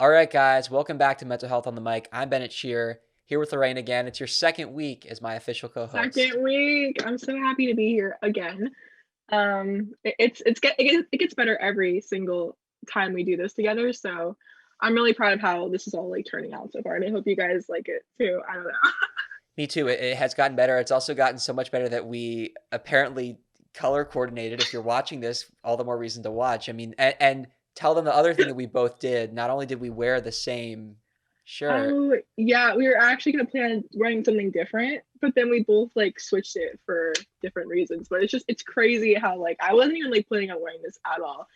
All right, guys, welcome back to Mental Health on the Mic. I'm Bennett here with Lorraine again. It's your second week as my official co-host. Second week. I'm so happy to be here again. It gets better every single time we do this together. So I'm really proud of how this is all like turning out so far, and I hope you guys like it too. I don't know. Me too. It has gotten better. It's also gotten so much better that we apparently color coordinated. If you're watching this, all the more reason to watch. I mean, and tell them the other thing that we both did. Not only did we wear the same shirt. Oh yeah, we were actually gonna plan on wearing something different, but then we both like switched it for different reasons. But it's crazy how like I wasn't even like planning on wearing this at all,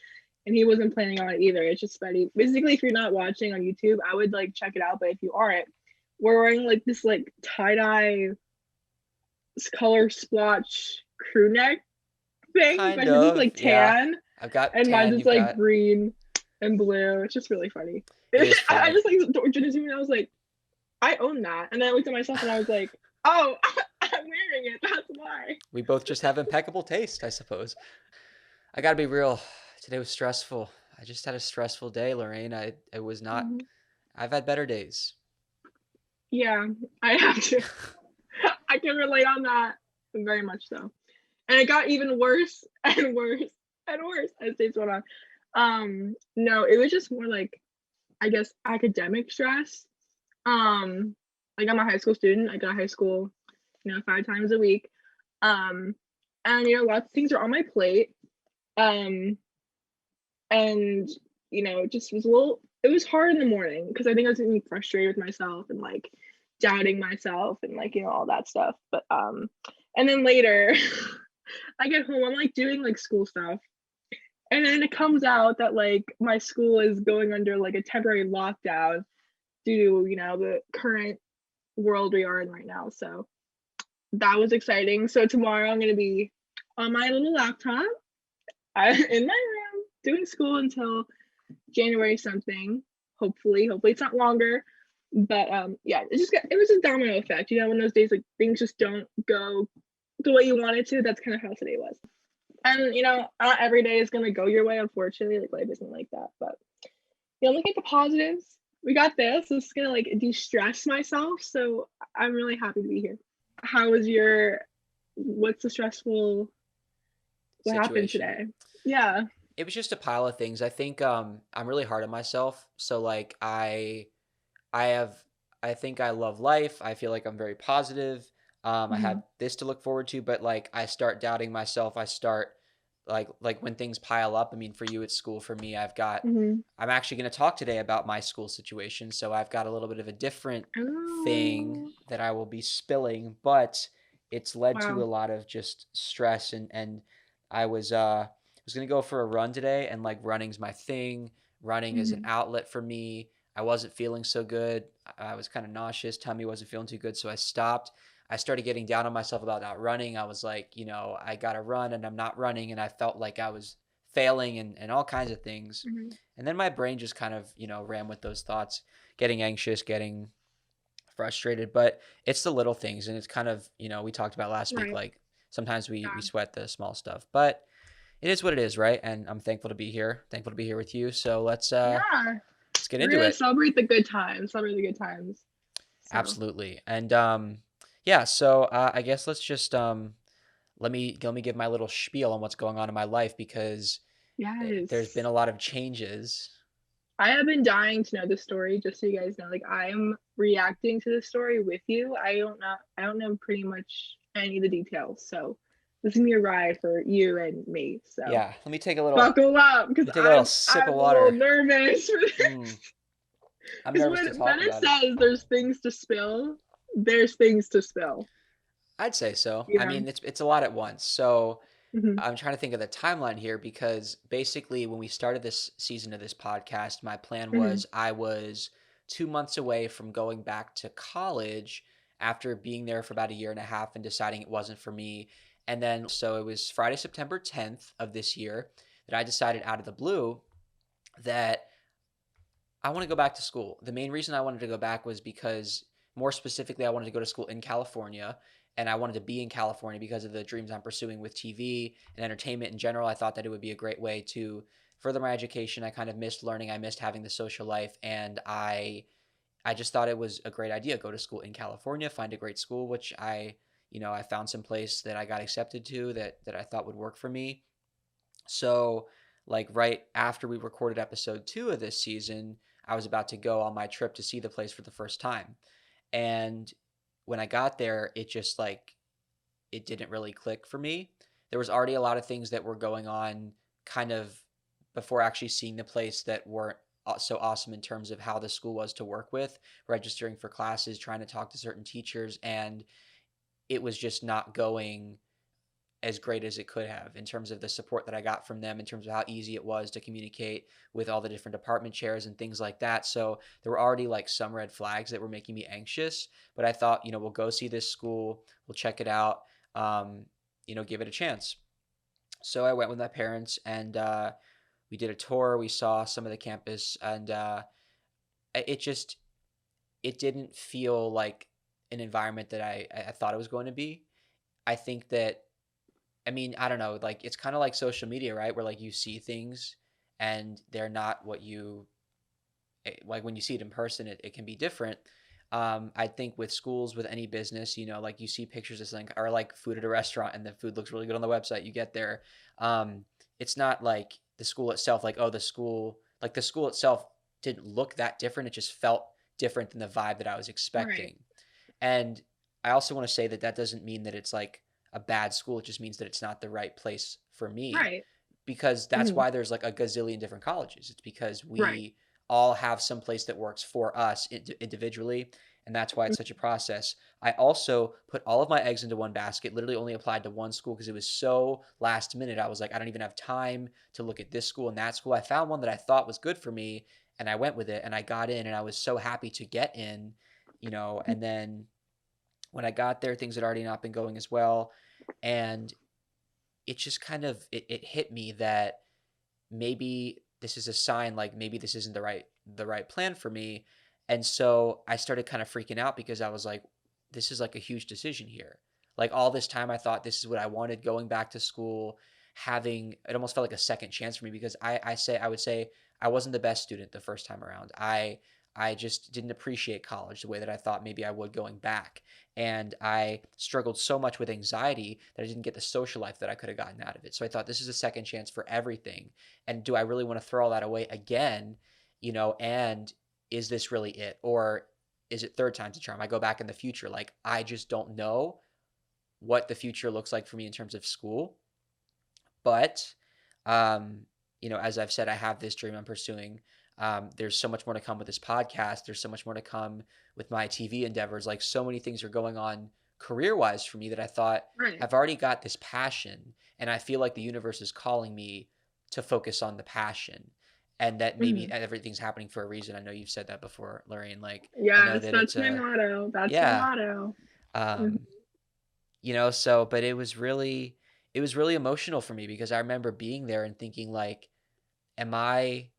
and he wasn't planning on it either. It's just funny. Basically, if you're not watching on YouTube, I would like check it out. But if you aren't, we're wearing like this like tie-dye color splotch crew neck thing, but Kind his is of, like yeah. tan I've got and mine's tan, is you've like got. green and blue. It's just really funny. It is I funny. just like Georgia and I was like, I own that. And then I looked at myself and I was like, oh, I'm wearing it. That's why. We both just have impeccable taste, I suppose. I gotta be real. Today was stressful. I just had a stressful day, Lorraine. I was not. Mhm. I've had better days. Yeah, I have to. I can relate on that very much so. And it got even worse and worse and worse as days went on. No, it was just more like I guess academic stress. Um, like I'm a high school student. I go to high school, 5 times a week. Um, and lots of things are on my plate. Um, and it just was a little. It was hard in the morning because I think I was getting frustrated with myself and like doubting myself and like all that stuff. But and then later, I get home. I'm like doing like school stuff, and then it comes out that like my school is going under like a temporary lockdown due to the current world we are in right now. So that was exciting. So tomorrow I'm going to be on my little laptop in my room doing school until January something. Hopefully it's not longer. But yeah, it was a domino effect. When those days like things just don't go the way you want it to. That's kind of how today was. And not every day is gonna go your way. Unfortunately, like life isn't like that. But look at the positives. We got this. This is gonna like de-stress myself. So I'm really happy to be here. How was your? What's the stressful? What happened Situation. today? Yeah. It was just a pile of things. I think I'm really hard on myself. So like I have I think I love life. I feel like I'm very positive. I Mm-hmm. have this to look forward to, but like I start doubting myself. I start like when things pile up. I mean, for you it's school. For me, Mm-hmm. I'm actually going to talk today about my school situation. So I've got a little bit of a different thing Oh, that I will be spilling, but it's led to wow. a lot of just stress and I was going to go for a run today and like running's my thing. Running is an Mm-hmm. outlet for me. I wasn't feeling so good. I was kind of nauseous. Tummy wasn't feeling too good. So I stopped. I started getting down on myself about not running. I was like, I got to run and I'm not running. And I felt like I was failing and all kinds of things. Mm-hmm. And then my brain just kind of, ran with those thoughts, getting anxious, getting frustrated. But it's the little things. And it's kind of, we talked about last week, Right. like sometimes we Yeah. sweat the small stuff. But it is what it is, right? And I'm thankful to be here. Thankful to be here with you. So Yeah. let's get We're into gonna it. celebrate the good times. Celebrate the good times. So Absolutely. And yeah, so I guess let's just let me give my little spiel on what's going on in my life because there's been yes. a lot of changes. I have been dying to know this story, just so you guys know. Like I'm reacting to this story with you. I don't know pretty much any of the details. So this is gonna be a ride for you and me. So Yeah, let buckle up because me take a little I'm sip I'm of a little water. nervous for this. Mm, I'm Because nervous to when talk Bennett about it. says there's things to spill, there's things to spill. I'd say so. You I know. mean, it's a lot at once. So Hmm. I'm trying to think of the timeline here because basically when we started this season of this podcast, my plan Hmm. was I was 2 months away from going back to college after being there for about a year and a half and deciding it wasn't for me. And then so it was Friday, September 10th of this year that I decided out of the blue that I want to go back to school. The main reason I wanted to go back was because, more specifically, I wanted to go to school in California and I wanted to be in California because of the dreams I'm pursuing with TV and entertainment in general. I thought that it would be a great way to further my education. I kind of missed learning. I missed having the social life, and I just thought it was a great idea. Go to school in California, find a great school, which I found some place that I got accepted to that I thought would work for me. So, like right after we recorded episode 2 of this season, I was about to go on my trip to see the place for the first time. And when I got there, it just like it didn't really click for me. There was already a lot of things that were going on kind of before actually seeing the place that weren't so awesome in terms of how the school was to work with, registering for classes, trying to talk to certain teachers, and it was just not going as great as it could have in terms of the support that I got from them, in terms of how easy it was to communicate with all the different department chairs and things like that. So there were already like some red flags that were making me anxious, but I thought, we'll go see this school, we'll check it out, give it a chance. So I went with my parents and we did a tour. We saw some of the campus, and it just it didn't feel like an environment that I thought it was going to be. I think that I don't know, like it's kind of like social media, right? Where like you see things and they're not what you like when you see it in person, it can be different. I think with schools, with any business, like you see pictures of something or like food at a restaurant and the food looks really good on the website. You get there. Um, it's not like the school itself, like, oh, the school itself didn't look that different. It just felt different than the vibe that I was Right. expecting. And I also want to say that that doesn't mean that it's like a bad school. It just means that it's not the right place for me, Right. because that's Mhm. why there's like a gazillion different colleges. It's because Right. we all have some place that works for us individually. And that's why it's Mm. such a process. I also put all of my eggs into one basket, literally only applied to one school because it was so last minute. I was like, I don't even have time to look at this school and that school. I found one that I thought was good for me and I went with it and I got in and I was so happy to get in, and then when I got there, things had already not been going as well. And it just kind of it hit me that maybe this is a sign, like maybe this isn't the right plan for me. And so I started kind of freaking out because I was like, this is like a huge decision here. Like all this time I thought this is what I wanted, going back to school, having it almost felt like a second chance for me because I would say I wasn't the best student the first time around. I just didn't appreciate college the way that I thought maybe I would going back. And I struggled so much with anxiety that I didn't get the social life that I could have gotten out of it. So I thought this is a second chance for everything. And do I really want to throw all that away again? And is this really it? Or is it third time's a charm? I go back in the future. Like, I just don't know what the future looks like for me in terms of school. But, as I've said, I have this dream I'm pursuing. There's so much more to come with this podcast. There's so much more to come with my TV endeavors. Like, so many things are going on career wise for me that I thought Right. I've already got this passion. And I feel like the universe is calling me to focus on the passion and that maybe Mhm. everything's happening for a reason. I know you've said that before, Lorraine. Like, I know Yes, that that's it's my a, motto. That's my yeah. motto. Mhm. Um, but it was really emotional for me because I remember being there and thinking like, am I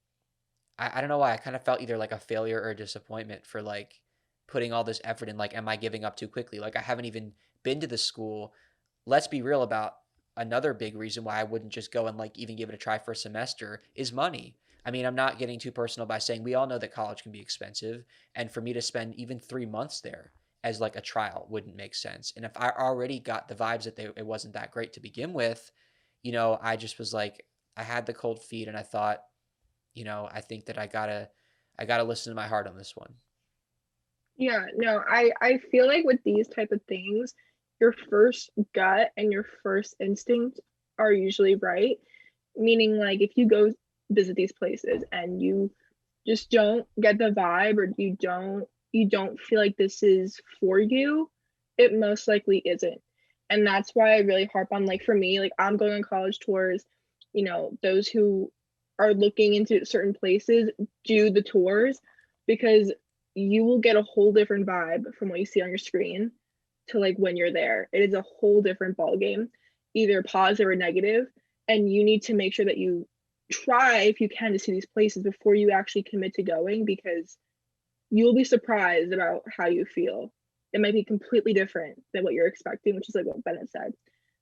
don't know why I kind of felt either like a failure or a disappointment for like putting all this effort in. Like, am I giving up too quickly? Like, I haven't even been to the school. Let's be real about another big reason why I wouldn't just go and like even give it a try for a semester is money. I mean, I'm not getting too personal by saying we all know that college can be expensive. And for me to spend even 3 months there as like a trial wouldn't make sense. And if I already got the vibes that it wasn't that great to begin with, I just was like, I had the cold feet and I thought, I think that I gotta listen to my heart on this one. Yeah, no, I feel like with these type of things, your first gut and your first instinct are usually right. Meaning, like, if you go visit these places and you just don't get the vibe or you don't feel like this is for you, it most likely isn't. And that's why I really harp on, like, for me, like, I'm going on college tours, those who are looking into certain places do the tours because you will get a whole different vibe from what you see on your screen to like when you're there. It is a whole different ball game, either positive or negative, and you need to make sure that you try if you can to see these places before you actually commit to going because you'll be surprised about how you feel. It might be completely different than what you're expecting, which is like what Bennett said.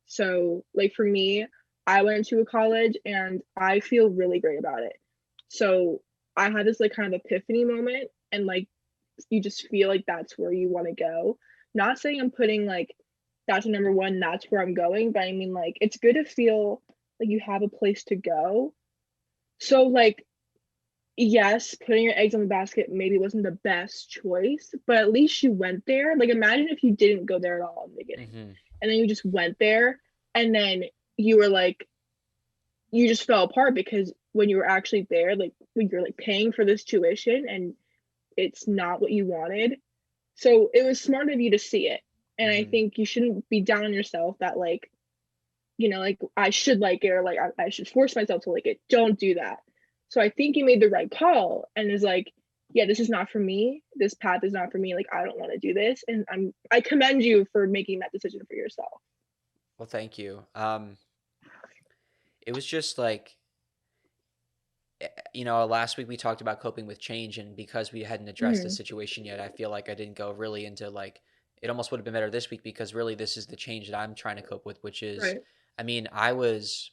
So, like for me, I went to a college and I feel really great about it. So I had this like kind of epiphany moment, and like you just feel like that's where you want to go. Not saying I'm putting like that's number one, that's where I'm going, but I mean like it's good to feel like you have a place to go. So like yes, putting your eggs in the basket maybe wasn't the best choice, but at least you went there. Like imagine if you didn't go there at all in the beginning Hmm. and then you just went there and then you were like you just fell apart because when you were actually there, like when you're like paying for this tuition and it's not what you wanted. So it was smart of you to see it. And I Hmm. think you shouldn't be down on yourself that like, like I should like it or like I should force myself to like it. Don't do that. So I think you made the right call and is like, yeah, this is not for me. This path is not for me. Like I don't want to do this. And I commend you for making that decision for yourself. Well, thank you. It was just like, last week we talked about coping with change, and because we hadn't addressed the Hmm. situation yet, I feel like I didn't go really into like, it almost would have been better this week because really this is the change that I'm trying to cope with, which is, Right. I mean, I was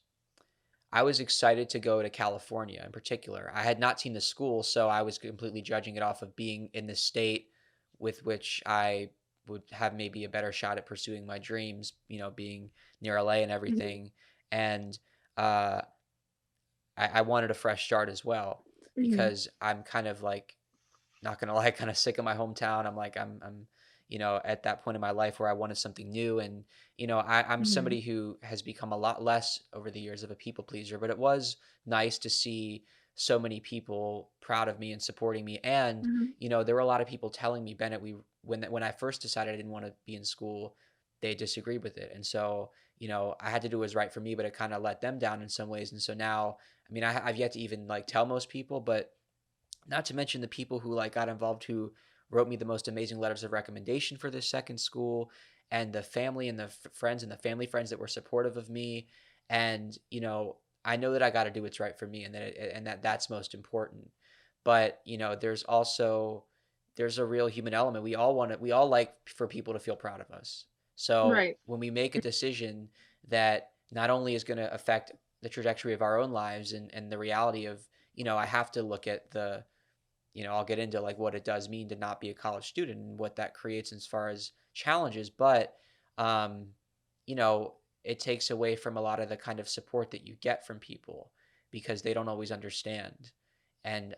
excited to go to California in particular. I had not seen the school, so I was completely judging it off of being in the state with which I would have maybe a better shot at pursuing my dreams, being near LA and Hmm. everything. And uh, I wanted a fresh start as well Hmm. because I'm kind of like, not gonna lie, kind of sick of my hometown. I'm like, I'm at that point in my life where I wanted something new, and I'm Hmm. somebody who has become a lot less over the years of a people pleaser. But it was nice to see so many people proud of me and supporting me, and Hmm. there were a lot of people telling me, Bennett, when I first decided I didn't want to be in school, they disagreed with it, and so I had to do what was right for me, but it kind of let them down in some ways, and so now, I mean, I've yet to even like tell most people, but not to mention the people who like got involved who wrote me the most amazing letters of recommendation for this second school, and the family and the friends and the family friends that were supportive of me, and I know that I got to do what's right for me, and that's most important. But there's a real human element. We all like for people to feel proud of us. So Right. when we make a decision that not only is going to affect the trajectory of our own lives and the reality of, I have to look at I'll get into like what it does mean to not be a college student and what that creates as far as challenges, but um, you know, it takes away from a lot of the kind of support that you get from people because they don't always understand. And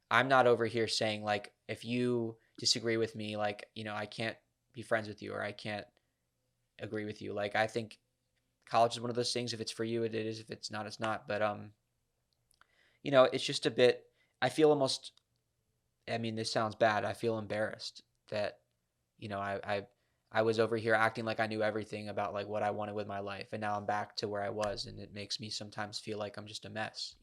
I'm not over here saying like if you disagree with me, like, I can't be friends with you or I can't agree with you. Like I think college is one of those things. If it's for you, it is. If it's not, it's not. But it's just a bit. I feel almost. I mean, this sounds bad. I feel embarrassed that I was over here acting like I knew everything about like what I wanted with my life, and now I'm back to where I was, and it makes me sometimes feel like I'm just a mess.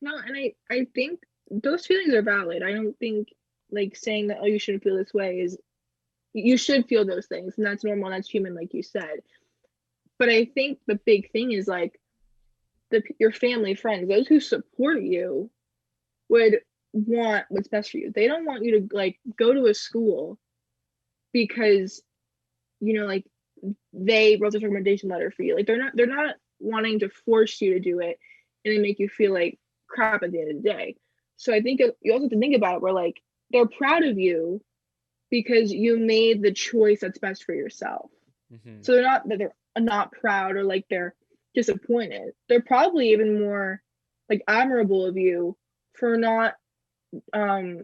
No, and I think those feelings are valid. I don't think like saying that oh you shouldn't feel this way is you should feel those things and that's normal, that's human like you said. But I think the big thing is like your family, friends, those who support you would want what's best for you. They don't want you to like go to a school because like they wrote this recommendation letter for you. Like they're not wanting to force you to do it and then make you feel like crap at the end of the day. So I think you also have to think about it where like they're proud of you because you made the choice that's best for yourself. Hmm. So they're not proud or like they're disappointed. They're probably even more like admirable of you for not um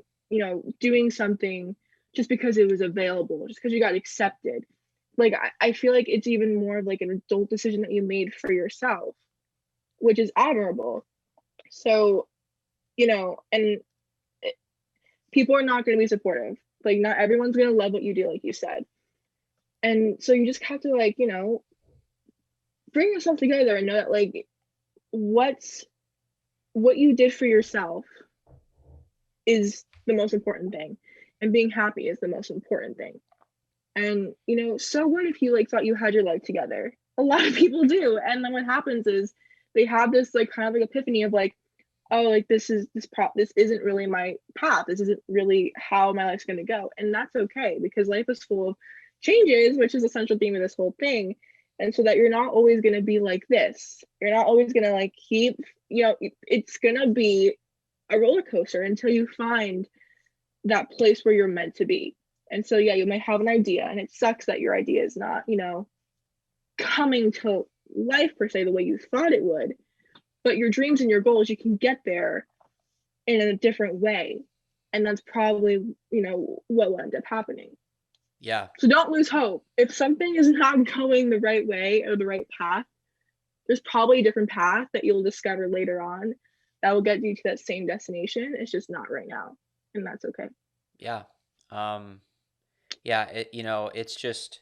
doing something just because it was available, just because you got accepted. Like I feel like it's even more of like an adult decision that you made for yourself, which is admirable. So, and people are not going to be supportive. Like not everyone's going to love what you do, like you said. And so you just have to like, bring yourself together and know that like what's what you did for yourself is the most important thing. And being happy is the most important thing. And so what if you like thought you had your life together? A lot of people do. And then what happens is they have this like kind of like epiphany of like, oh, like this isn't really my path. This isn't really how my life's gonna go. And that's okay because life is full of changes, which is the central theme of this whole thing. And so that you're not always going to be like this. You're not always going to like keep, it's going to be a roller coaster until you find that place where you're meant to be. And so, yeah, you might have an idea, and it sucks that your idea is not, coming to life per se the way you thought it would. But your dreams and your goals, you can get there in a different way. And that's probably, what will end up happening. Yeah. So don't lose hope. If something is not going the right way or the right path, there's probably a different path that you'll discover later on that will get you to that same destination. It's just not right now. And that's okay. Yeah. Um, yeah, it's just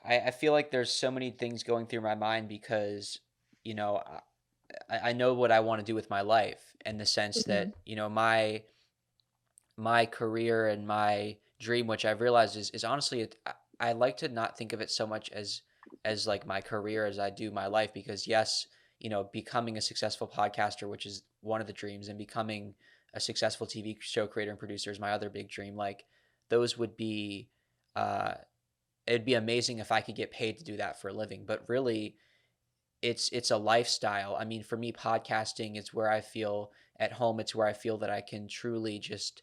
I feel like there's so many things going through my mind because, you know, I know what I want to do with my life in the sense Mm-hmm. that, my career and my dream, which I've realized is honestly, I like to not think of it so much as like my career as I do my life because yes, becoming a successful podcaster, which is one of the dreams, and becoming a successful TV show creator and producer is my other big dream. Like those would be, uh, it'd be amazing if I could get paid to do that for a living. But really, it's a lifestyle. I mean, for me, podcasting is where I feel at home. It's where I feel that I can truly just,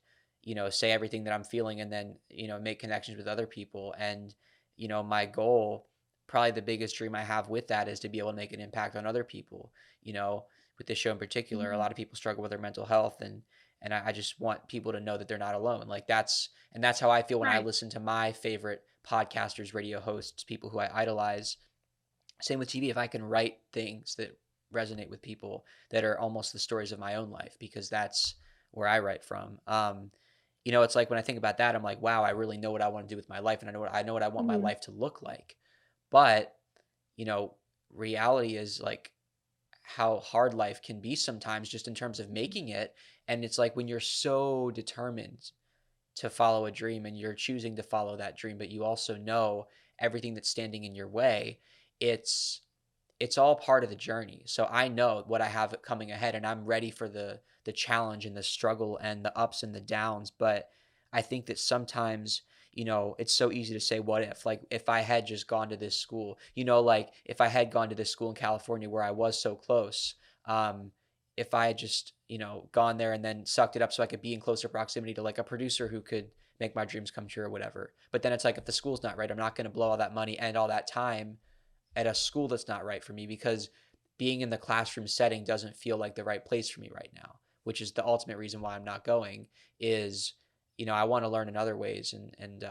say everything that I'm feeling and then, make connections with other people. And, my goal, probably the biggest dream I have with that is to be able to make an impact on other people. You know, with this show in particular, a Mm-hmm. lot of people struggle with their mental health and I just want people to know that they're not alone. Like that's how I feel when I Right. listen to my favorite podcasters, radio hosts, people who I idolize. Same with TV. If I can write things that resonate with people that are almost the stories of my own life, because that's where I write from. It's like when I think about that, I'm like, wow, I really know what I want to do with my life, and I know what I want my Mm-hmm. life to look like. But you know, reality is like how hard life can be sometimes, just in terms of making it. And it's like when you're so determined to follow a dream and you're choosing to follow that dream, but you also know everything that's standing in your way. It's it's all part of the journey. So I know what I have coming ahead and I'm ready for the challenge and the struggle and the ups and the downs, but I think that sometimes, it's so easy to say what if, like if I had just gone to this school, like if I had gone to this school in California where I was so close, um if I had just, gone there and then sucked it up so I could be in closer proximity to like a producer who could make my dreams come true or whatever. But then it's like if the school's not right, I'm not going to blow all that money and all that time at a school that's not right for me because being in the classroom setting doesn't feel like the right place for me right now, which is the ultimate reason why I'm not going is, I want to learn in other ways. And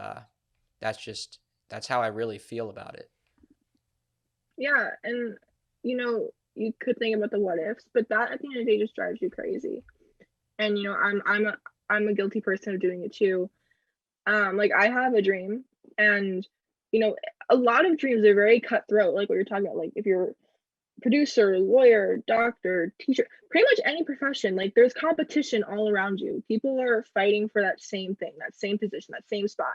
that's how I really feel about it. Yeah. And, you could think about the what ifs, but that at the end of the day just drives you crazy. And, I'm a guilty person of doing it too. Like I have a dream, and, you know, a lot of dreams are very cutthroat, like what you're talking about. Like if you're producer, lawyer, doctor, teacher, pretty much any profession, like there's competition all around you. People are fighting for that same thing, that same position, that same spot.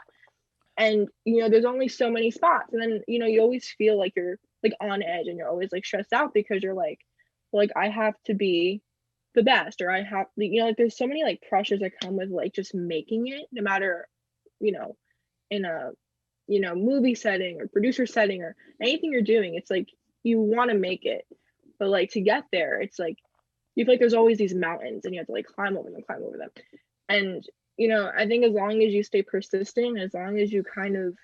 And there's only so many spots. And then, you always feel like you're like on edge and you're always like stressed out because you're like I have to be the best, or I have, like there's so many like pressures that come with like just making it, no matter, you know, in a movie setting or producer setting or anything you're doing. It's like you want to make it, but like to get there, it's like you feel like there's always these mountains and you have to like climb over them. And I think as long as you stay persistent, as long as you kind of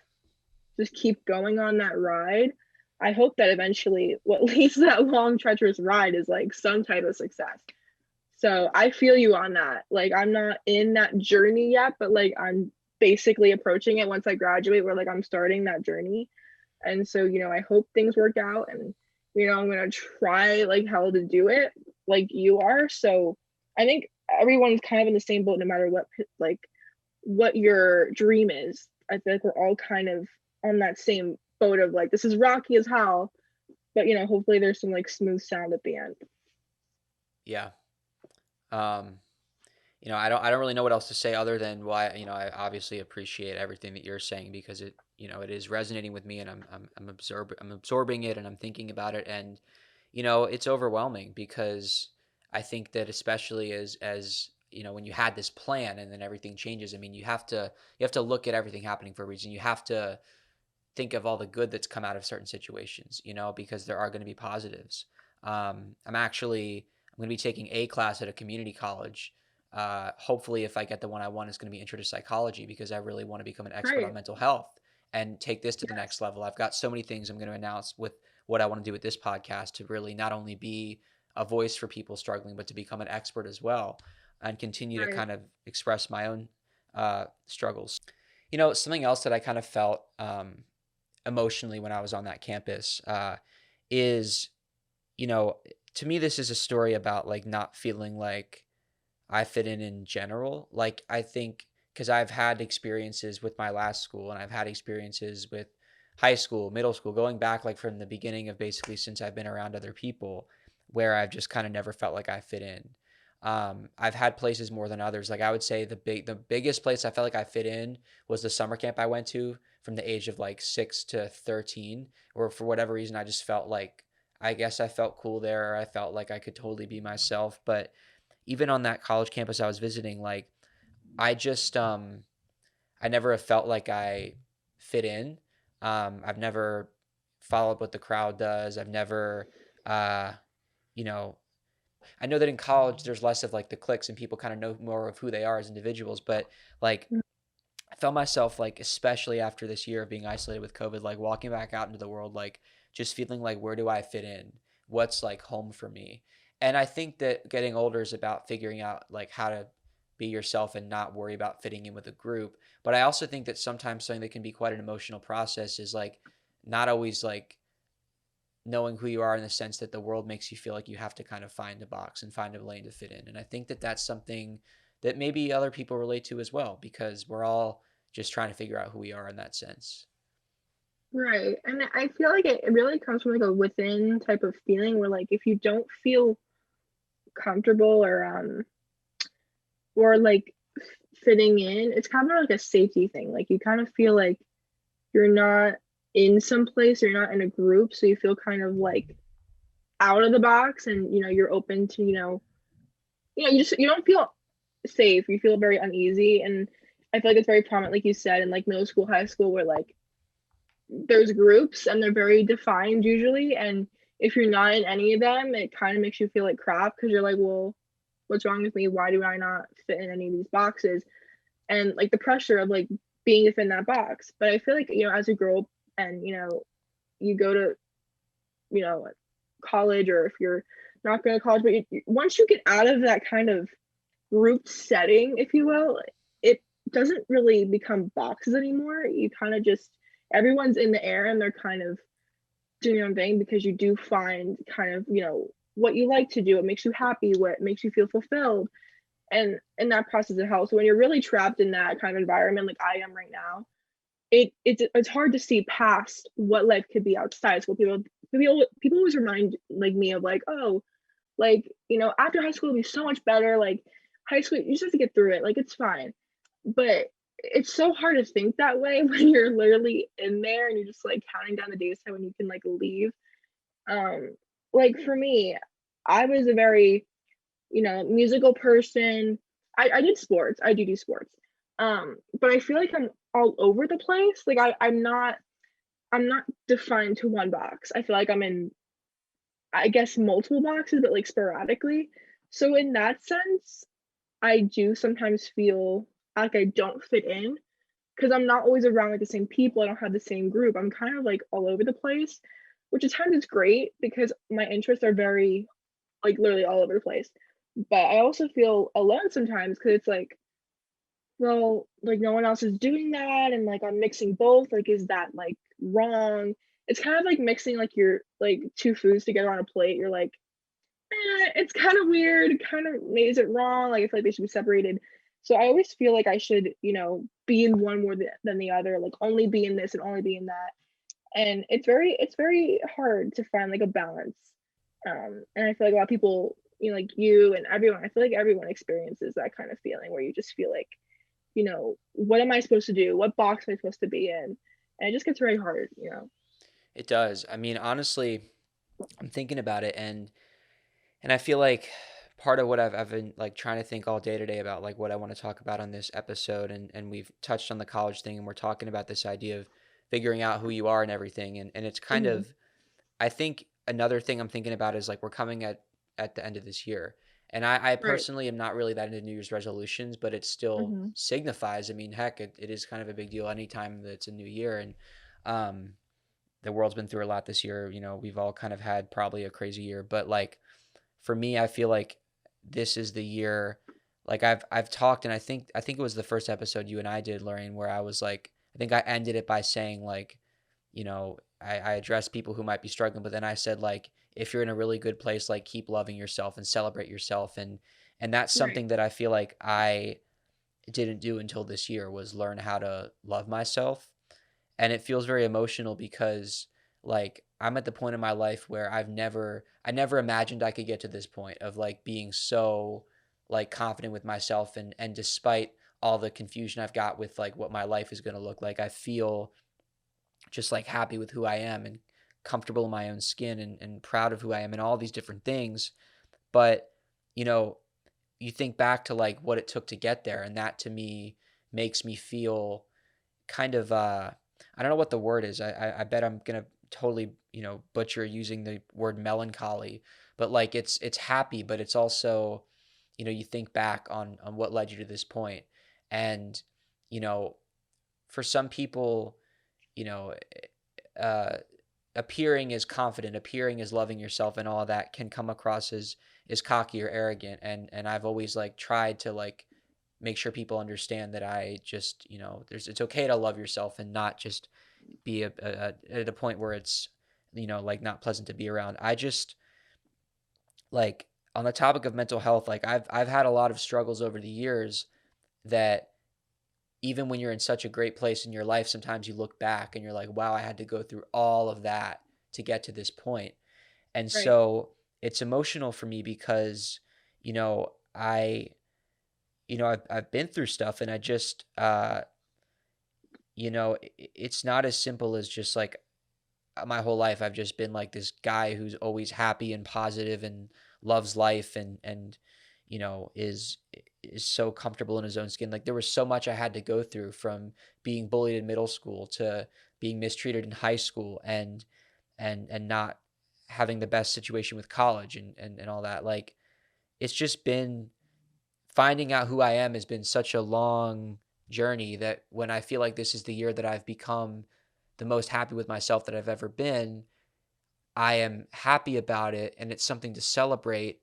just keep going on that ride, I hope that eventually what leads to that long treacherous ride is like some type of success. So I feel you on that. Like I'm not in that journey yet, but like I'm basically approaching it once I graduate, where like I'm starting that journey. And so, I hope things work out, and I'm gonna try like hell to do it like you are. So I think everyone's kind of in the same boat no matter what your dream is. I feel like we're all kind of on that same boat of like this is rocky as hell, but hopefully there's some like smooth sound at the end. Yeah. Um, I don't really know what else to say other than why, I obviously appreciate everything that you're saying because it is resonating with me and I'm absorbing it and I'm thinking about it and, it's overwhelming because I think that especially as when you had this plan and then everything changes, I mean, you have to look at everything happening for a reason. You have to think of all the good that's come out of certain situations, because there are going to be positives. I'm going to be taking a class at a community college. Hopefully, if I get the one I want, it's going to be intro to psychology, because I really want to become an expert on Right. mental health and take this to the Yes. next level. I've got so many things I'm going to announce with what I want to do with this podcast to really not only be a voice for people struggling, but to become an expert as well and continue to Right. kind of express my own struggles. Something else that I kind of felt emotionally when I was on that campus is, you know, to me, this is a story about like not feeling like I fit in general. Like, I think because I've had experiences with my last school and I've had experiences with high school, middle school, going back like from the beginning of basically since I've been around other people where I've just kind of never felt like I fit in. I've had places more than others. Like I would say the biggest place I felt like I fit in was the summer camp I went to from the age of like 6 to 13, or for whatever reason I just felt like I guess I felt cool there. Or I felt like I could totally be myself. But even on that college campus I was visiting, like I just I never have felt like I fit in. I've never followed what the crowd does. I've never uh, you know, I know that in college there's less of like the cliques and people kind of know more of who they are as individuals, but like I felt myself like, especially after this year of being isolated with COVID, like walking back out into the world, like just feeling like, where do I fit in? What's like home for me? And I think that getting older is about figuring out like how to be yourself and not worry about fitting in with a group. But I also think that sometimes something that can be quite an emotional process is like not always like knowing who you are, in the sense that the world makes you feel like you have to kind of find a box and find a lane to fit in. And I think that that's something that maybe other people relate to as well, because we're all just trying to figure out who we are in that sense. Right. And I feel like it really comes from like a within type of feeling where like if you don't feel comfortable or like fitting in, it's kind of like a safety thing. Like you kind of feel like you're not in some place, or you're not in a group, so you feel kind of like out of the box, and you're open to, you don't feel safe. You feel very uneasy, and I feel like it's very prominent, like you said, in like middle school, high school, where like there's groups and they're very defined usually, and if you're not in any of them, it kind of makes you feel like crap because you're like, well, what's wrong with me? Why do I not fit in any of these boxes? And like the pressure of like being within that box. But I feel like, as you grow up and you go to you know college, or if you're not going to college, but once you get out of that kind of group setting, if you will, it doesn't really become boxes anymore. You kind of just, everyone's in the air and they're kind of doing your own thing, because you do find kind of, what you like to do, what makes you happy, what makes you feel fulfilled. And in that process it helps. When you're really trapped in that kind of environment like I am right now, it's hard to see past what life could be outside school. People always remind like me of like, oh, like, after high school it'll be so much better. Like high school, you just have to get through it. Like it's fine. But it's so hard to think that way when you're literally in there and you're just like counting down the days to when you can like leave. Um, like for me, I was a very, musical person. I did sports. I do sports. But I feel like I'm all over the place. Like I'm not defined to one box. I feel like I'm in, I guess, multiple boxes, but like sporadically. So in that sense, I do sometimes feel like I don't fit in because I'm not always around like the same people. I don't have the same group. I'm kind of like all over the place, which at times is great because my interests are very like literally all over the place. But I also feel alone sometimes because it's like, well, like no one else is doing that, and like I'm mixing both. Like, is that like wrong? It's kind of like mixing like your like two foods together on a plate. You're like, it's kind of weird. Kind of is it wrong? Like I feel like they should be separated. So I always feel like I should, be in one more than the other. Like only be in this and only be in that. And it's very hard to find like a balance. And I feel like a lot of people, like you and everyone, I feel like everyone experiences that kind of feeling where you just feel like, what am I supposed to do? What box am I supposed to be in? And it just gets very hard. It does. I mean, honestly, I'm thinking about it, and I feel like part of what I've been like trying to think all day today about like what I want to talk about on this episode, and we've touched on the college thing, and we're talking about this idea of figuring out who you are and everything. And it's kind Mhm. of, I think another thing I'm thinking about is like we're coming at the end of this year. And I Right. personally am not really that into New Year's resolutions, but it still Mhm. signifies. I mean, heck, it is kind of a big deal anytime that it's a new year. And um, the world's been through a lot this year. You know, we've all kind of had probably a crazy year, but like for me, I feel like this is the year. Like I've talked, and I think it was the first episode you and I did, Lorraine, where I was like, I think I ended it by saying like, I address people who might be struggling, but then I said like, if you're in a really good place, like keep loving yourself and celebrate yourself, and that's Right. something that I feel like I didn't do until this year was learn how to love myself. And it feels very emotional because like I'm at the point in my life where I never imagined I could get to this point of like being so like confident with myself, and despite all the confusion I've got with like what my life is going to look like, I feel just like happy with who I am and comfortable in my own skin, and proud of who I am and all these different things. But you know, you think back to like what it took to get there, and that to me makes me feel kind of I don't know what the word is. I bet I'm gonna totally butcher using the word melancholy, but like it's happy, but it's also you think back on what led you to this point, and you know for some people you know uh appearing as confident, appearing as loving yourself and all that can come across as cocky or arrogant, and I've always like tried to like make sure people understand that I just, it's okay to love yourself and not just be at a point where it's, like not pleasant to be around. I just like on the topic of mental health, like I've had a lot of struggles over the years that even when you're in such a great place in your life, sometimes you look back and you're like, wow, I had to go through all of that to get to this point. And Right. so it's emotional for me because, I, I've been through stuff, and I just, it's not as simple as just like my whole life I've just been like this guy who's always happy and positive and loves life, and is so comfortable in his own skin. Like there was so much I had to go through, from being bullied in middle school to being mistreated in high school, and not having the best situation with college, and all that. Like it's just been finding out who I am has been such a long journey that when I feel like this is the year that I've become the most happy with myself that I've ever been, I am happy about it, and it's something to celebrate,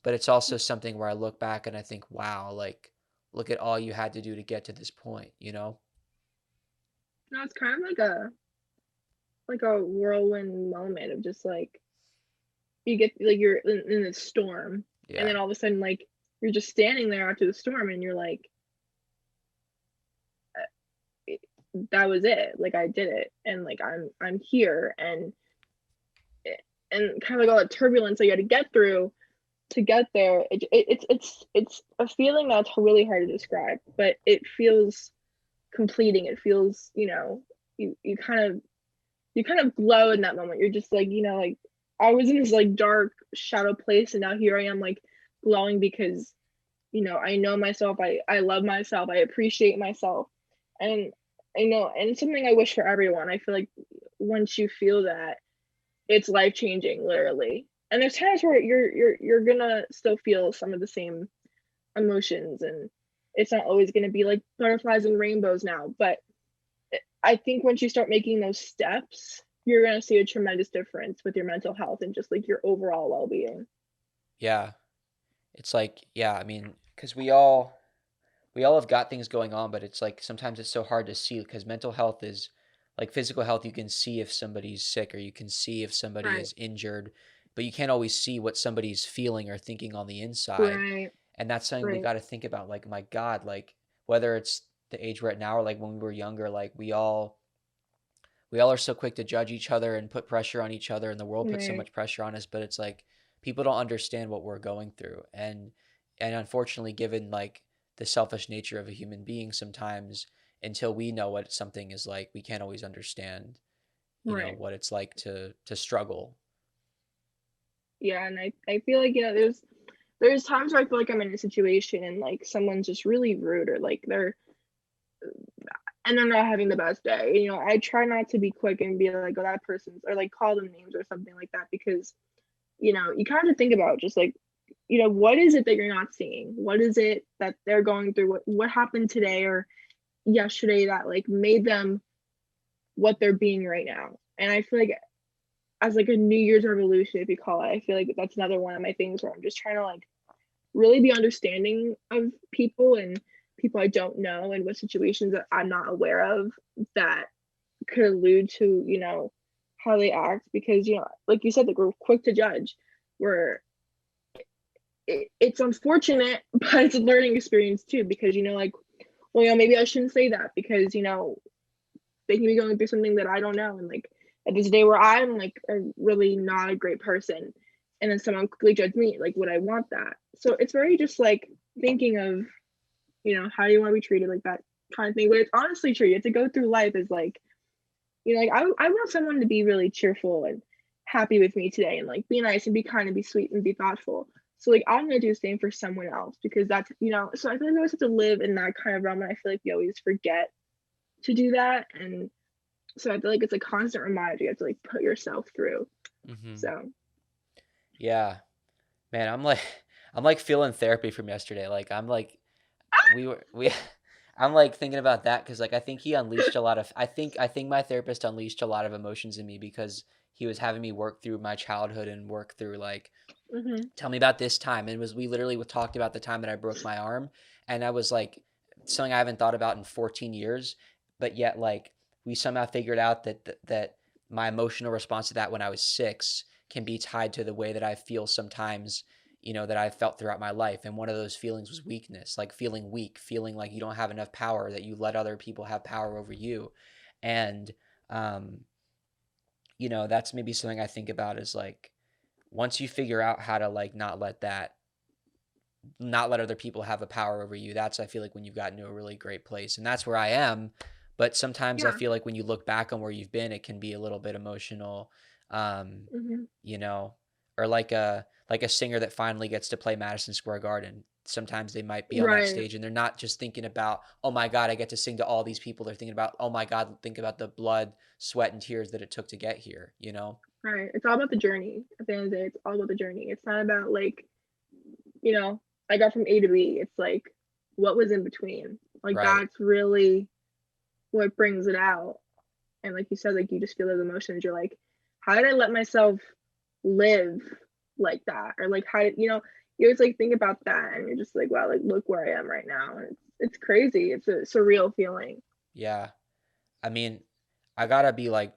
but it's also something where I look back and I think, wow, like look at all you had to do to get to this point, you know? No, it's kind of like a whirlwind moment of just like you get like you're in a storm, and Yeah. then all of a sudden like you're just standing there after the storm, and you're like, "Eh, that was it. Like I did it, and like I'm here, eh, and kind of like all the turbulence that you had to get through to get there. It's a feeling that's really hard to describe, but it feels completing. It feels, you kind of glow in that moment. You're just like, like I was in this like dark shadow place, and now here I am like glowing because, I know myself, I love myself, I appreciate myself. And I know, and it's something I wish for everyone. I feel like once you feel that, it's life changing, literally. And there's times where you're gonna still feel some of the same emotions, and it's not always gonna be like butterflies and rainbows now, but I think once you start making those steps, you're gonna see a tremendous difference with your mental health and just like your overall well-being. Yeah. It's like, yeah, I mean, cuz we all have got things going on, but it's like sometimes it's so hard to see because mental health is like physical health. You can see if somebody's sick, or you can see if somebody Right. is injured, but you can't always see what somebody's feeling or thinking on the inside. Right. And that's something we Right. got to think about. Like, my God, like whether it's the age we're at now or like when we were younger, like we all are so quick to judge each other and put pressure on each other, and the world puts so Right. much pressure on us, but it's like people don't understand what we're going through. And unfortunately, given like the selfish nature of a human being, sometimes until we know what something is like, we can't always understand Right. what it's like to struggle. Yeah, and I feel like, there's times where I feel like I'm in a situation and like someone's just really rude, or like and they're not having the best day. You know, I try not to be quick and be like, oh, that person's, or like call them names or something like that, because, you know, you kind of think about just like, you know, what is it that you're not seeing? What is it that they're going through? What happened today or yesterday that like made them what they're being right now? And I feel like as like a New Year's resolution, if you call it, I feel like that's another one of my things where I'm just trying to like really be understanding of people and people I don't know and what situations that I'm not aware of that could allude to, you know, how they act, because, you know, like you said, like we're quick to judge. We're it's unfortunate, but it's a learning experience too, because, you know, like, well, you know, maybe I shouldn't say that because, you know, they can be going through something that I don't know. And like at this day where I'm like a really not a great person, and then someone quickly judge me, like, would I want that? So it's very just like thinking of, you know, how do you want to be treated, like that kind of thing. But it's honestly true. You have to go through life as like, you know, like I want someone to be really cheerful and happy with me today and like be nice and be kind and be sweet and be thoughtful. So like I'm gonna do the same for someone else because that's, you know, so I feel like we always have to live in that kind of realm, and I feel like we always forget to do that. And so I feel like it's a constant reminder you have to like put yourself through. Hmm. So Yeah, man, I'm like feeling therapy from yesterday. Like we I'm like thinking about that because like I think he unleashed a lot of I think my therapist unleashed a lot of emotions in me because he was having me work through my childhood and work through like mhm. tell me about this time, and it was we literally talked about the time that I broke my arm, and I was like something I haven't thought about in 14 years, but yet like we somehow figured out that my emotional response to that when I was 6 can be tied to the way that I feel sometimes, you know, that I felt throughout my life. And one of those feelings was weakness, like feeling weak, feeling like you don't have enough power, that you let other people have power over you. And um you know, that's maybe something I think about is like once you figure out how to like not let other people have a power over you, that's I feel like when you've gotten to a really great place. And that's where I am. But sometimes I Yeah. feel like when you look back on where you've been, it can be a little bit emotional. Um, Mhm. you know, or like a singer that finally gets to play Madison Square Garden. Sometimes they might be on that Right. stage and they're not just thinking about, oh my God, I get to sing to all these people. They're thinking about, oh my God, think about the blood, sweat, and tears that it took to get here, you know? Right. It's all about the journey. At the end of the day, it's all about the journey. It's not about like, you know, I got from A to B. It's like what was in between. Like Right. that's really what brings it out. And like you said, like you just feel those emotions. You're like, how did I let myself live like that? Or like how did, you know, you always like think about that and you're just like, wow, like look where I am right now. And it's crazy. It's a surreal feeling. Yeah. I mean, I gotta be like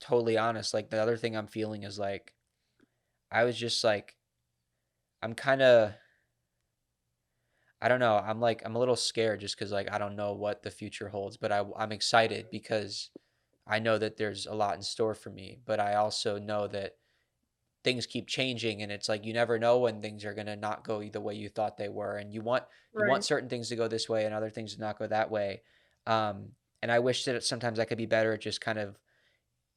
totally honest. Like the other thing I'm feeling is like I was just like I'm kind of I don't know. I'm like I'm a little scared just because like I don't know what the future holds, but I'm excited because I know that there's a lot in store for me. But I also know that things keep changing, and it's like you never know when things are gonna not go the way you thought they were, and you want Right. certain things to go this way and other things to not go that way. Um, and I wish that sometimes I could be better at just kind of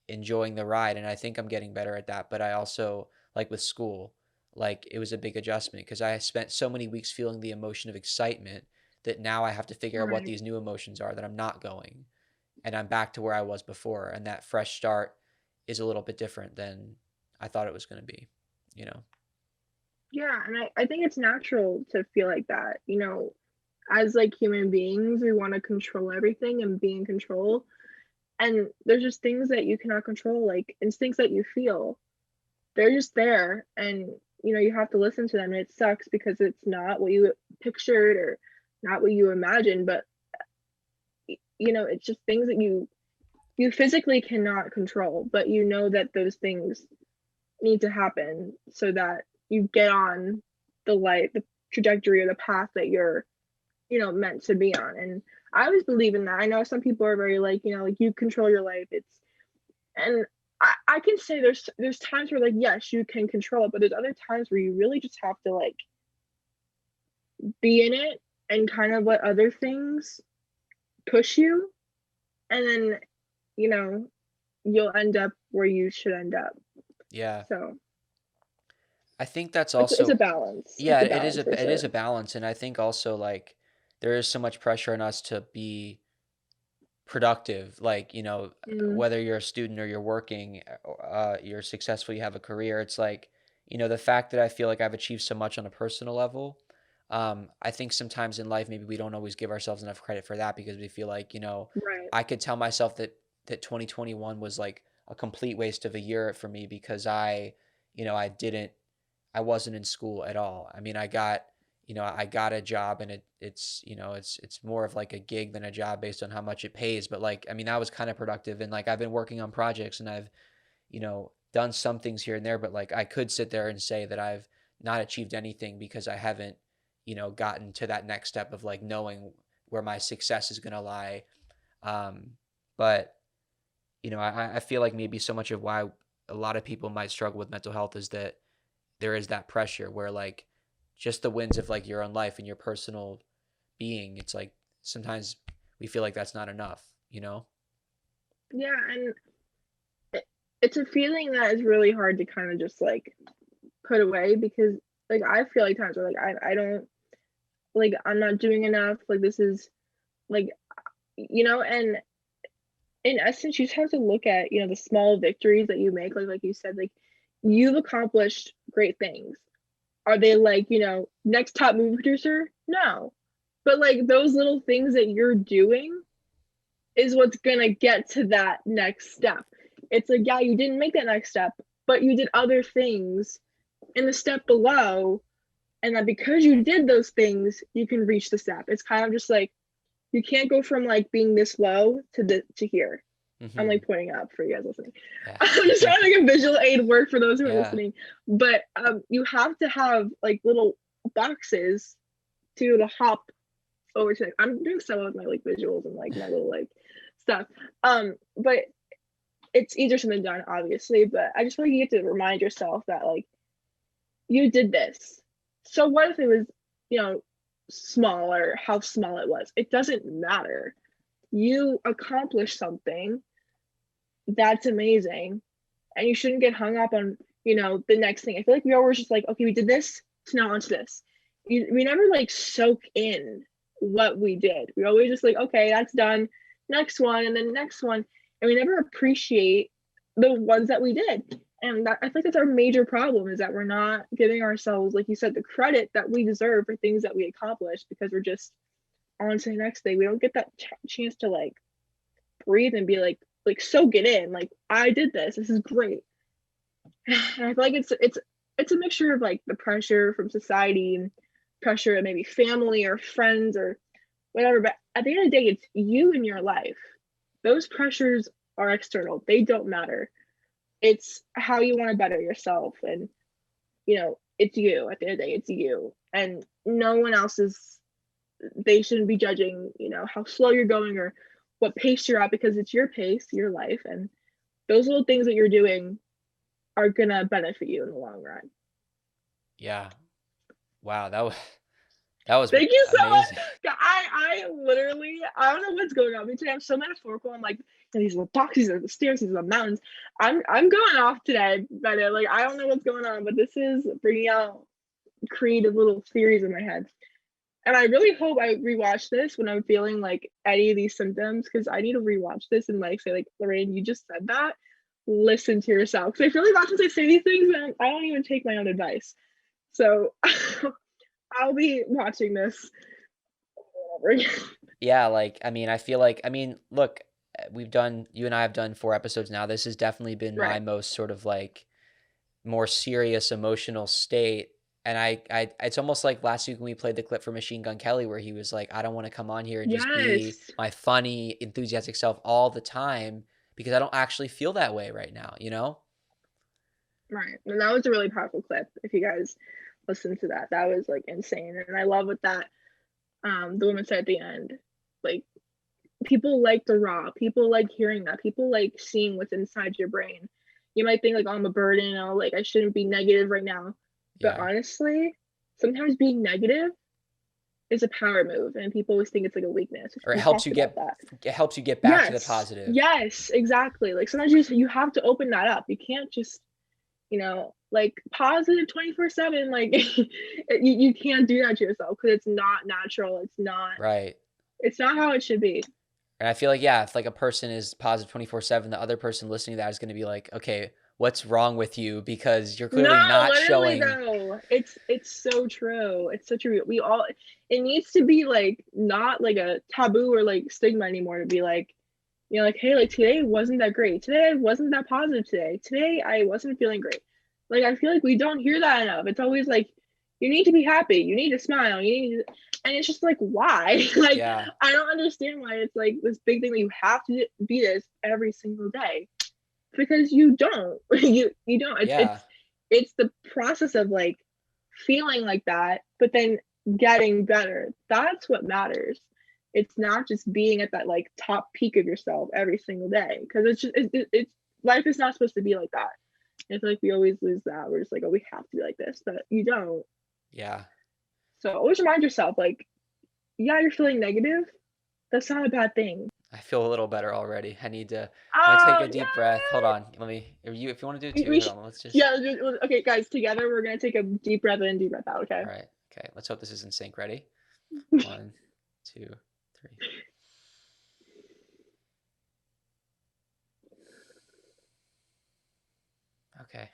enjoying the ride, and I think I'm getting better at that. But I also like with school, like it was a big adjustment because I spent so many weeks feeling the emotion of excitement that now I have to figure out what Right. these new emotions are that I'm not going, and I'm back to where I was before, and that fresh start is a little bit different than I thought it was going to be, you know. Yeah. And I think it's natural to feel like that. You know, as like human beings, we want to control everything and be in control. And there's just things that you cannot control, like instincts that you feel. They're just there. And, you know, you have to listen to them. And it sucks because it's not what you pictured or not what you imagined. But, you know, it's just things that you physically cannot control, but you know that those things need to happen so that you get on the trajectory or the path that you're, you know, meant to be on. And I always believe in that. I know some people are very like, you know, like you control your life. It's and I can say there's times where like yes, you can control it, but there's other times where you really just have to like be in it and kind of let other things push you, and then, you know, you'll end up where you should end up. Yeah, So I think that's it's a also balance. yeah, It's a balance for it is sure. a balance, and I think also like there is so much pressure on us to be productive, like, Mm, whether you're a student or you're working, you're successful, you have a career. It's like, the fact that I feel like I've achieved so much on a personal level. I think sometimes in life, maybe we don't always give ourselves enough credit for that because we feel like, right. I could tell myself that 2021 was like a complete waste of a year for me because I wasn't in school at all. I mean, I got a job and it's more of like a gig than a job based on how much it pays. But like, I mean, that was kind of productive. And like, I've been working on projects and I've, done some things here and there, but like, I could sit there and say that I've not achieved anything because I haven't, gotten to that next step of like knowing where my success is going to lie. Um, but, I feel like maybe so much of why a lot of people might struggle with mental health is that there is that pressure where like just the wins of like your own life and your personal being, it's like sometimes we feel like that's not enough. Yeah, and it's a feeling that is really hard to kind of just like put away because like I feel like times where like I don't like I'm not doing enough. Like this is like and in essence you just have to look at, the small victories that you make, like you said, like you've accomplished great things. Are they like, next top movie producer? No. But like those little things that you're doing is what's gonna get to that next step. It's like, yeah, you didn't make that next step, but you did other things in the step below, and that because you did those things, you can reach the step. It's kind of just like you can't go from like being this low to here. I'm Hmm. like pointing up for you guys listening. Yeah. I'm just trying to make a visual aid work for those who are Yeah. listening. But you have to have like little boxes to hop over to. I'm doing some of my like visuals and like my little like stuff. But it's easier said than done, obviously. But I just feel like you get to remind yourself that like you did this. So what if it was, small or how small it was? It doesn't matter. You accomplished something that's amazing, and you shouldn't get hung up on, the next thing. I feel like we always just like, okay, we did this, so now onto this. We never like soak in what we did. We always just like, okay, that's done. Next one, and then next one, and we never appreciate the ones that we did. And I think that's our major problem is that we're not giving ourselves, like you said, the credit that we deserve for things that we accomplished because we're just on to the next thing. We don't get that chance to like breathe and be like soak it in. Like I did this. This is great. And I feel like it's a mixture of like the pressure from society and pressure of maybe family or friends or whatever. But at the end of the day, it's you and your life. Those pressures are external. They don't matter. It's how you want to better yourself. And, it's you. At the end of the day, it's you. And no one else is, they shouldn't be judging, how slow you're going or what pace you're at because it's your pace, your life. And those little things that you're doing are going to benefit you in the long run. Yeah. Wow. That was Thank you so much. amazing. Yeah, I literally, I don't know what's going on with me today. I'm so metaphorical. I'm like, these are the boxes, these are the stairs, these are the mountains. I'm going off today, Bennett. Like I don't know what's going on, but this is bringing out creative little theories in my head. And I really hope I rewatch this when I'm feeling like any of these symptoms because I need to rewatch this and like say like Lorraine, you just said that. Listen to yourself. Because I feel like often I say these things and I don't even take my own advice. So I'll be watching this over again. Yeah, like, I mean, I feel like, I mean, look, you and I have done 4 episodes now. This has definitely been my Right. most sort of like more serious emotional state. And it's almost like last week when we played the clip for Machine Gun Kelly, where he was like, I don't want to come on here and just be Yes. my funny, enthusiastic self all the time because I don't actually feel that way right now? Right. And that was a really powerful clip. If you guys listen to that, that was like insane. And I love what that the woman said at the end. Like people like the raw. People like hearing that. People like seeing what's inside your brain. You might think like, oh, I'm a burden, like I shouldn't be negative right now. But Yeah. honestly, sometimes being negative is a power move and people always think it's like a weakness. Or We talked about that. it helps you get back to the Yes. positive. Yes, exactly. Like sometimes you have to open that up. You can't just, like positive 24/7. Like you can't do that to yourself because it's not natural. It's not Right. how it should be. And I feel like, yeah, if like a person is positive 24/7, the other person listening to that is going to be like, okay, what's wrong with you? Because you're clearly No, not literally showing. though. It's so true. It's so true. We all it needs to be like not like a taboo or like stigma anymore to be like, like, hey, like today wasn't that great. Today I wasn't that positive today. Today I wasn't feeling great. Like I feel like we don't hear that enough. It's always like you need to be happy, you need to smile, and it's just like why? Like Yeah. I don't understand why it's like this big thing that you have to be this every single day because you don't. You don't. Yeah. It's the process of like feeling like that, but then getting better. That's what matters. It's not just being at that like top peak of yourself every single day because it's just it's life is not supposed to be like that. I feel like we always lose that. We're just like, oh, we have to be like this, but you don't. Yeah. So always remind yourself, like, yeah, you're feeling negative. That's not a bad thing. I feel a little better already. I'm gonna take Oh, a deep breath. Hold yay! on. If you want to do it too, We hold should, on. Let's just, yeah, okay, guys, together we're gonna take a deep breath in, deep breath out, okay? all right. Okay. Let's hope this is in sync. Ready? One, two, three. Okay.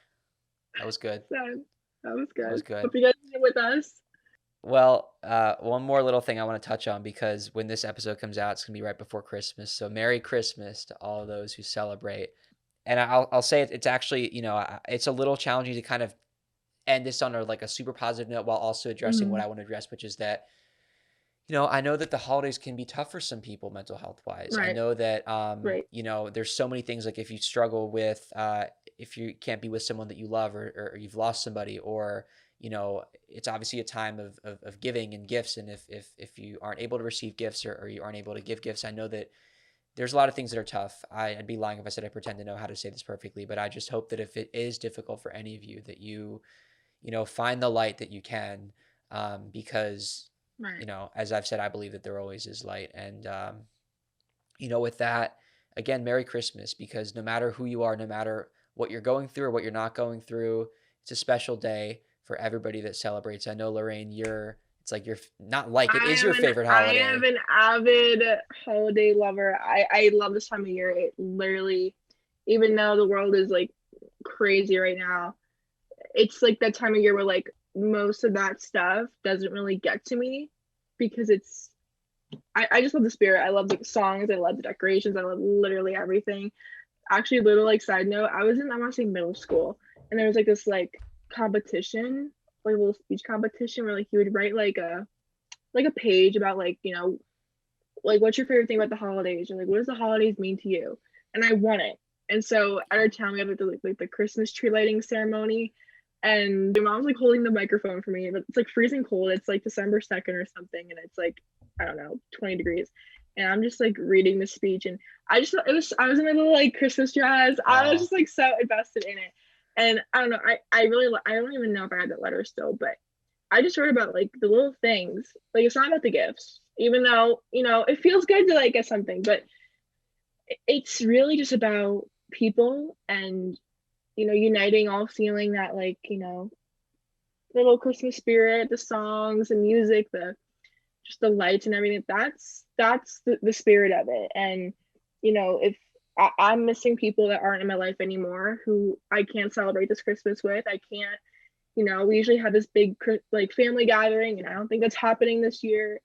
That was good. So, that was That was good. good. Hope you guys did it with us. Well, one more little thing I want to touch on because when this episode comes out, it's gonna be right before Christmas. So Merry Christmas to all those who celebrate. And I'll say it's actually, it's a little challenging to kind of end this on like a super positive note while also addressing what Mm, I want to address, which is that, I know that the holidays can be tough for some people mental health wise. I right, know that, right. there's so many things like if you struggle with, if you can't be with someone that you love or you've lost somebody or, it's obviously a time of giving and gifts. And if you aren't able to receive gifts or you aren't able to give gifts, I know that there's a lot of things that are tough. I'd be lying if I said I pretend to know how to say this perfectly, but I just hope that if it is difficult for any of you, that find the light that you can, because, Right. as I've said, I believe that there always is light. And, with that, again, Merry Christmas, because no matter who you are, no matter what you're going through or what you're not going through, it's a special day for everybody that celebrates. I know, Lorraine, it's like not like, it is your favorite I am holiday. an avid holiday lover. I love this time of year. It literally, even though the world is like crazy right now, it's like that time of year where like most of that stuff doesn't really get to me because I just love the spirit. I love the songs, I love the decorations, I love literally everything. Actually, a little like side note, I want to say middle school, and there was like this like competition, like a little speech competition where like you would write like a page about like, like what's your favorite thing about the holidays or like what does the holidays mean to you? And I won it. And so at our town we have like the Christmas tree lighting ceremony, and my mom's like holding the microphone for me, but it's like freezing cold. It's like December 2nd or something, and it's like I don't know 20 degrees, and I'm just like reading the speech, and I was in my little like Christmas dress. I was Oh, just like so invested in it, and I don't know. I really I don't even know if I had that letter still, but I just wrote about like the little things. Like it's not about the gifts, even though it feels good to like get something, but it's really just about people and uniting, all feeling that like little Christmas spirit, the songs, the music, the just the lights and everything. That's the spirit of it. And if I'm missing people that aren't in my life anymore who I can't celebrate this Christmas with, I can't we usually have this big like family gathering, and I don't think that's happening this year.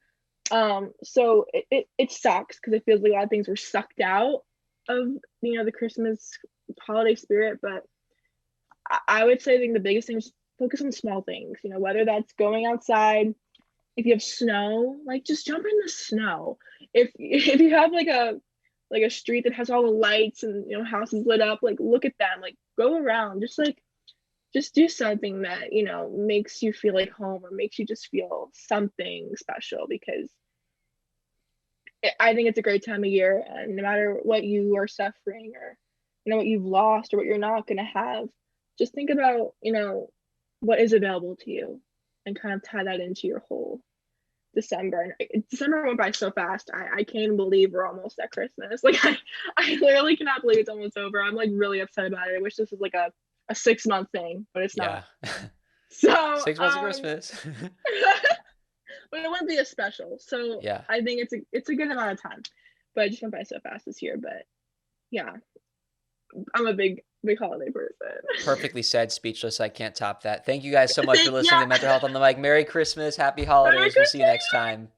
So it sucks because it feels like a lot of things were sucked out of the Christmas holiday spirit. But I would say I think the biggest thing is focus on small things. Whether that's going outside, if you have snow, like just jump in the snow. If you have like a street that has all the lights and houses lit up, like look at them, like go around, just do something that makes you feel like home or makes you just feel something special because I think it's a great time of year, and no matter what you are suffering or what you've lost or what you're not going to have, just think about what is available to you and kind of tie that into your whole December. And December went by so fast. I can't believe we're almost at Christmas. Like I literally cannot believe it's almost over. I'm like really upset about it. I wish this was like a 6 month thing, but it's not. yeah. So 6 months of Christmas. but it wouldn't be as special. So Yeah. I think it's a good amount of time. but it just went by so fast this year. But yeah, I'm a big holiday person. Perfectly said, speechless. I can't top that. Thank you guys so much for Thank listening yeah. to Mental Health on the Mic. Merry Christmas, happy Merry holidays. We'll see you next Christmas. time.